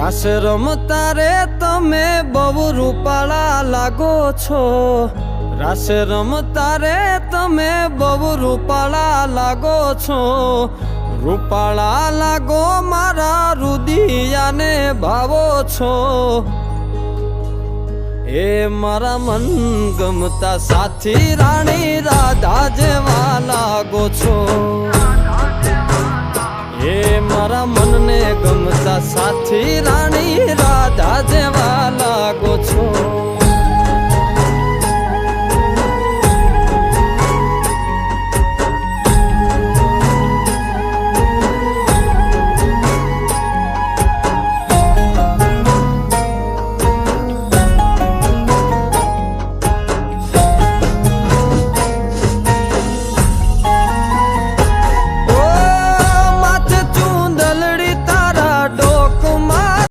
રાસ રમતા રે તમે બહુ રૂપાળા લાગો છો, રાસ રમતા રે તમે બહુ રૂપાળા લાગો છો, રૂપાળા લાગો મારા રુદિયાને ભાવો છો, એ મારા મન ગમતા સાથી રાણી રાધા જેવા લાગો છો, એ મારા મનને ગમતા સાથી